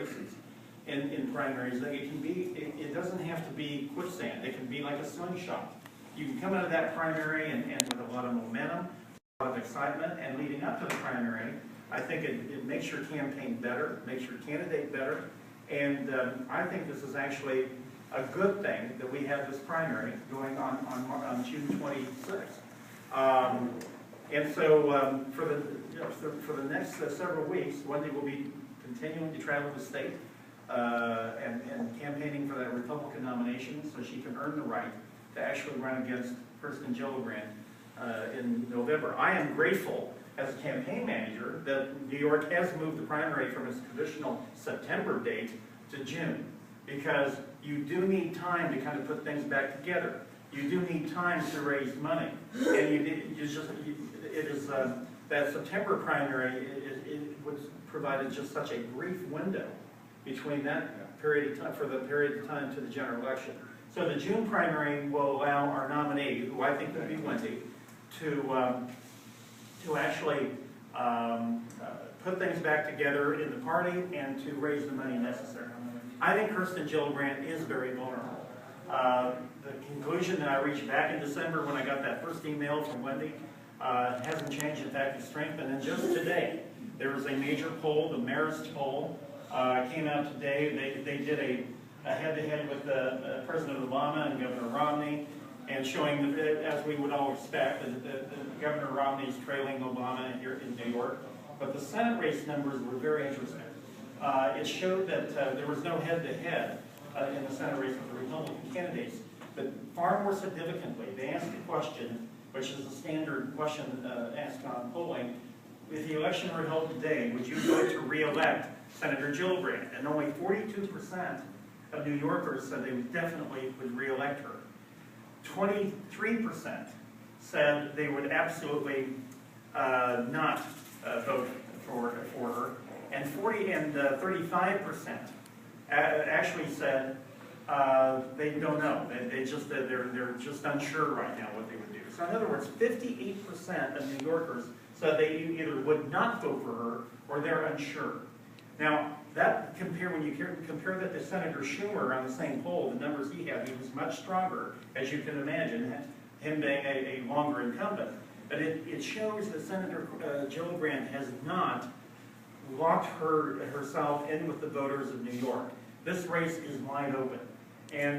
races in primaries, that it doesn't have to be quicksand. It can be like a slingshot. You can come out of that primary and with a lot of momentum, a lot of excitement, and leading up to the primary, I think it makes your campaign better, makes your candidate better, and I think this is actually a good thing that we have this primary going on June 26th. And so for the next several weeks, Wendy will be continuing to travel the state and campaigning for that Republican nomination so she can earn the right to actually run against Kirsten Gillibrand in November. I am grateful as a campaign manager that New York has moved the primary from its traditional September date to June, because you do need time to kind of put things back together. You do need time to raise money, and that September primary provided just such a brief window between that period of time, for the period of time to the general election. So the June primary will allow our nominee, who I think will be Wendy, to actually put things back together in the party and to raise the money necessary. I think Kirsten Gillibrand is very vulnerable. The conclusion that I reached back in December when I got that first email from Wendy hasn't changed. In fact, it's strengthened. And just today, there was a major poll, the Marist poll, came out today. They did a head-to-head with President Obama and Governor Romney, and showing, as we would all expect, that Governor Romney is trailing Obama here in New York. But the Senate race numbers were very interesting. It showed that there was no head-to-head in the Senate race with the Republican candidates. But far more significantly, they asked a question, which is a standard question asked on polling. If the election were held today, would you vote to re-elect Senator Gillibrand? And only 42% of New Yorkers said they definitely would re-elect her. 23% said they would absolutely not vote for her, and 35% actually said they don't know. They're just unsure right now what they would do. So in other words, 58% of New Yorkers said they either would not vote for her or they're unsure. Now, when you compare that to Senator Schumer on the same poll, the numbers he had, he was much stronger, as you can imagine, him being a longer incumbent. But it shows that Senator Gillibrand has not locked herself in with the voters of New York. This race is wide open. And